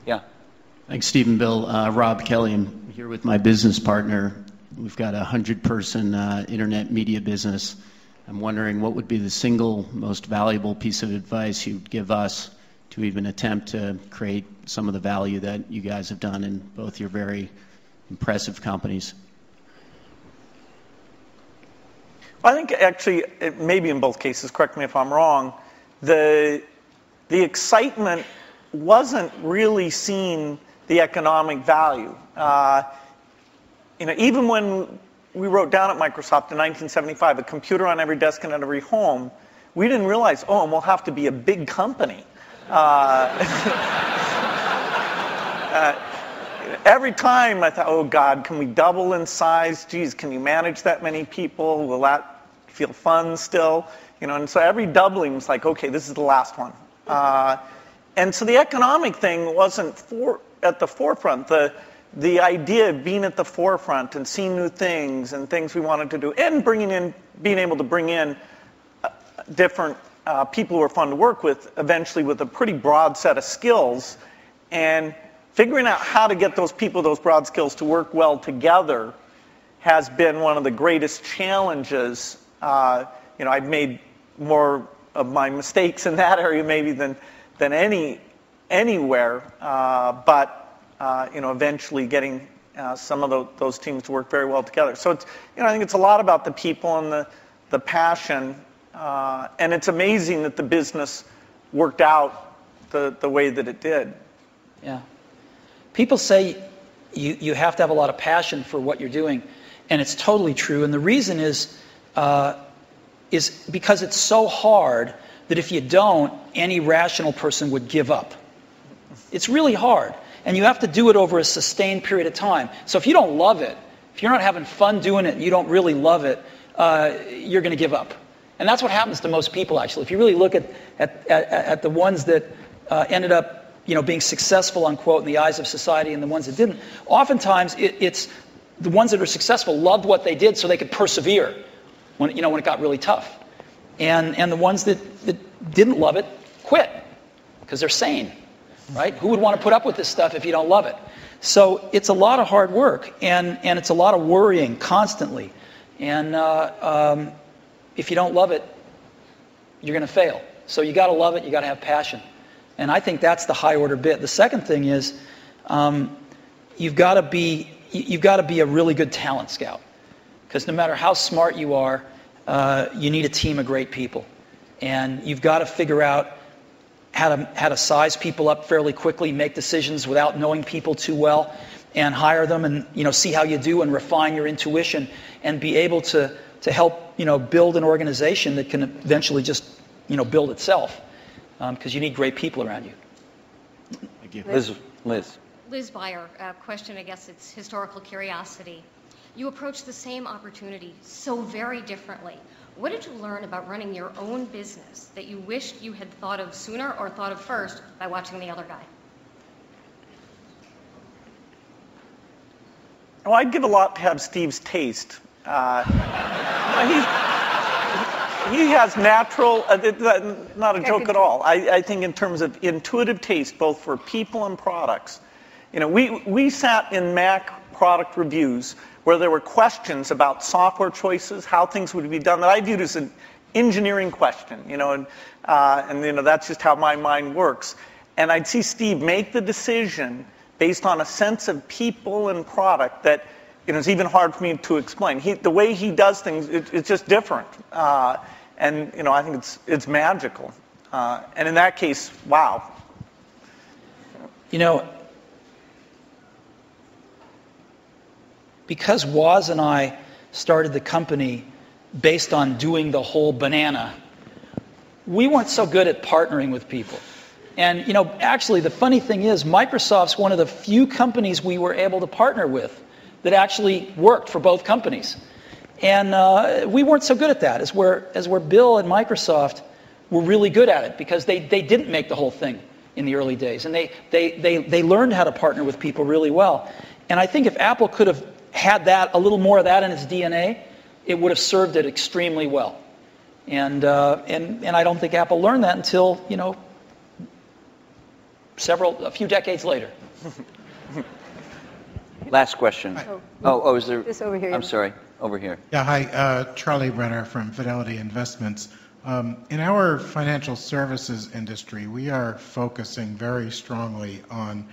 Yeah. Thanks, Steve and Bill. Rob Kelly, I'm here with my business partner. We've got a 100-person internet media business. I'm wondering what would be the single most valuable piece of advice you'd give us to even attempt to create some of the value that you guys have done in both your very impressive companies. I think actually, maybe in both cases, correct me if I'm wrong, the excitement wasn't really seeing the economic value. Even when we wrote down at Microsoft in 1975, a computer on every desk and in every home, we didn't realize, and we'll have to be a big company. Every time I thought, oh God, can we double in size? Geez, can you manage that many people? Will that feel fun still? And so every doubling was like, okay, this is the last one. And so the economic thing wasn't at the forefront. The idea of being at the forefront and seeing new things and things we wanted to do, and being able to bring in different people who are fun to work with, eventually with a pretty broad set of skills, and figuring out how to get those people, those broad skills, to work well together has been one of the greatest challenges. I've made more of my mistakes in that area maybe than anywhere, but eventually getting some of those teams to work very well together. So it's, I think it's a lot about the people and the passion, and it's amazing that the business worked out the way that it did. Yeah. People say you have to have a lot of passion for what you're doing, and it's totally true. And the reason is because it's so hard that if you don't, any rational person would give up. It's really hard, and you have to do it over a sustained period of time. So if you don't love it, if you're not having fun doing it, and you don't really love it, you're going to give up. And that's what happens to most people, actually. If you really look at the ones that ended up being successful, unquote, in the eyes of society, and the ones that didn't, oftentimes it's the ones that are successful loved what they did so they could persevere when it got really tough. And the ones that didn't love it quit because they're sane, right? Who would want to put up with this stuff if you don't love it? So it's a lot of hard work, and it's a lot of worrying constantly. And if you don't love it, you're going to fail. So you got to love it. You got to have passion. And I think that's the high order bit. The second thing is you've got to be a really good talent scout, because no matter how smart you are, you need a team of great people, and you've got to figure out how to size people up fairly quickly, make decisions without knowing people too well, and hire them, and see how you do, and refine your intuition, and be able to help build an organization that can eventually just build itself. Because you need great people around you. Thank you. Liz Beyer, question, I guess it's historical curiosity. You approached the same opportunity so very differently. What did you learn about running your own business that you wished you had thought of sooner or thought of first by watching the other guy? Well, I'd give a lot to have Steve's taste. He has natural, not a joke at all. I think in terms of intuitive taste, both for people and products. We sat in Mac product reviews where there were questions about software choices, how things would be done, that I viewed as an engineering question, and that's just how my mind works. And I'd see Steve make the decision based on a sense of people and product that it's even hard for me to explain. The way he does things, it's just different. And I think it's magical. And in that case, wow. Because Woz and I started the company based on doing the whole banana, we weren't so good at partnering with people. And actually the funny thing is, Microsoft's one of the few companies we were able to partner with that actually worked for both companies. And we weren't so good at that, as where Bill and Microsoft were really good at it, because they didn't make the whole thing in the early days, and they learned how to partner with people really well. And I think if Apple could have had a little more of that in its DNA, it would have served it extremely well. And I don't think Apple learned that until a few decades later. Last question. Is there? This over here. I'm sorry, over here. Yeah, hi, Charlie Brenner from Fidelity Investments. In our financial services industry, we are focusing very strongly on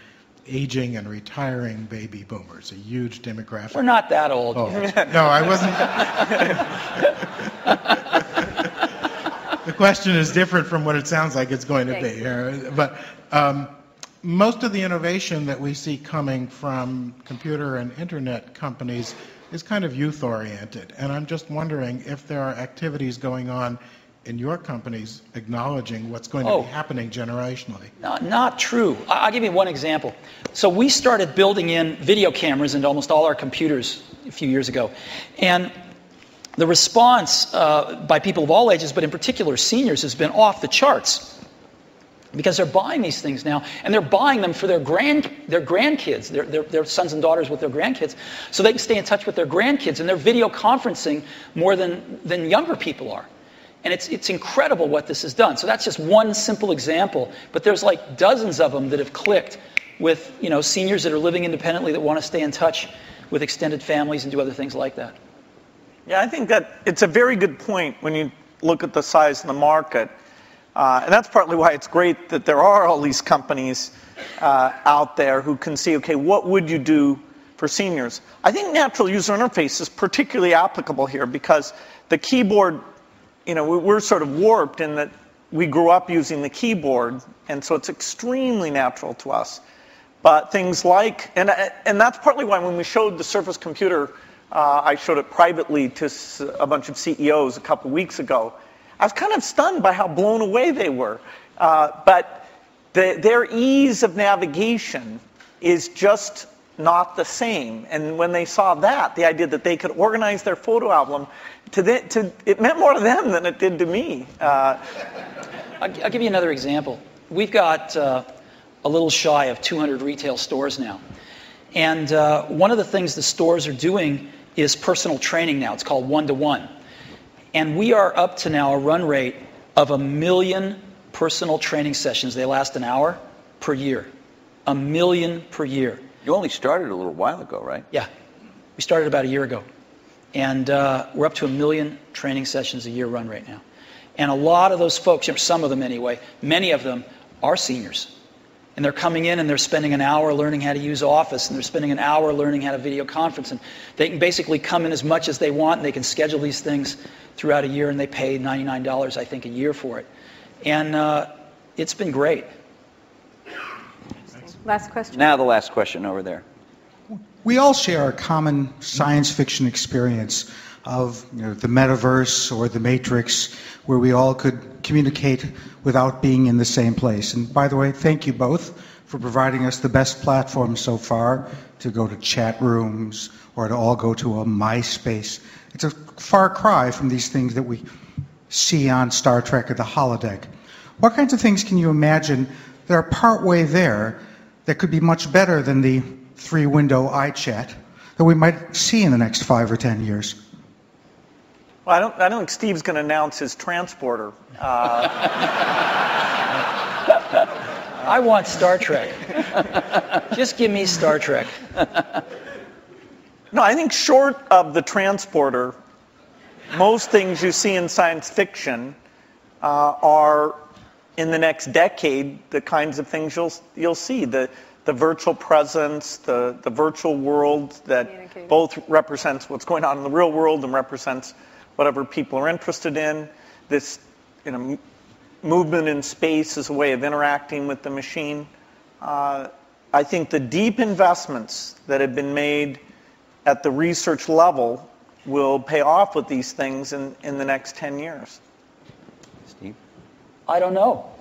aging and retiring baby boomers, a huge demographic. We're not that old. Oh, no, I wasn't. The question is different from what it sounds like it's going to be. But most of the innovation that we see coming from computer and internet companies is kind of youth-oriented. And I'm just wondering if there are activities going on in your companies acknowledging what's going to be happening generationally. Not true. I'll give you one example. So we started building in video cameras into almost all our computers a few years ago. And the response by people of all ages, but in particular seniors, has been off the charts. Because they're buying these things now, and they're buying them for their grandkids, their sons and daughters with their grandkids, so they can stay in touch with their grandkids, and they're video conferencing more than younger people are. And it's incredible what this has done. So that's just one simple example, but there's like dozens of them that have clicked with seniors that are living independently that want to stay in touch with extended families and do other things like that. Yeah, I think that it's a very good point when you look at the size of the market. And that's partly why it's great that there are all these companies out there who can see, okay, what would you do for seniors? I think natural user interface is particularly applicable here because the keyboard, we're sort of warped in that we grew up using the keyboard, and so it's extremely natural to us. But things like, and that's partly why when we showed the Surface computer, I showed it privately to a bunch of CEOs a couple weeks ago. I was kind of stunned by how blown away they were. But their ease of navigation is just not the same. And when they saw that, the idea that they could organize their photo album, it meant more to them than it did to me. I'll give you another example. We've got a little shy of 200 retail stores now. And one of the things the stores are doing is personal training now. It's called one-to-one. And we are up to now a run rate of 1 million personal training sessions. They last an hour per year. 1 million per year. You only started a little while ago, right? Yeah. We started about a year ago. And we're up to 1 million training sessions a year run rate now. And a lot of those folks, some of them anyway, many of them are seniors. And they're coming in and they're spending an hour learning how to use Office, and they're spending an hour learning how to video conference. And they can basically come in as much as they want, and they can schedule these things throughout a year, and they pay $99, I think, a year for it. And it's been great. Last question. Now the last question over there. We all share a common science fiction experience of the metaverse or the Matrix, where we all could communicate without being in the same place. And by the way, thank you both for providing us the best platform so far to go to chat rooms or to all go to a MySpace. It's a far cry from these things that we see on Star Trek or the holodeck. What kinds of things can you imagine that are partway there that could be much better than the 3-window iChat that we might see in the next 5 or 10 years? Well, I don't think Steve's going to announce his transporter. I want Star Trek. Just give me Star Trek. No, I think short of the transporter, most things you see in science fiction are, in the next decade, the kinds of things you'll see. The virtual presence, the virtual world that both represents what's going on in the real world and represents whatever people are interested in. This movement in space is a way of interacting with the machine. I think the deep investments that have been made at the research level will pay off with these things in the next 10 years. Steve? I don't know.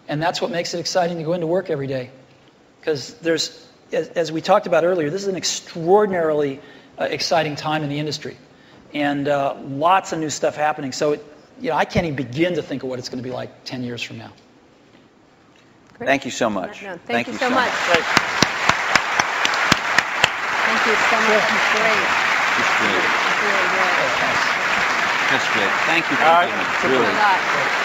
And that's what makes it exciting to go into work every day. Because there's, as we talked about earlier, this is an extraordinarily exciting time in the industry. And lots of new stuff happening. So, I can't even begin to think of what it's going to be like 10 years from now. Great. Thank you so much. No, thank you so much. Great. Thank you so much. Great. Just great. Really good. Just great. Thank you for All right. coming. Thanks a Really. lot.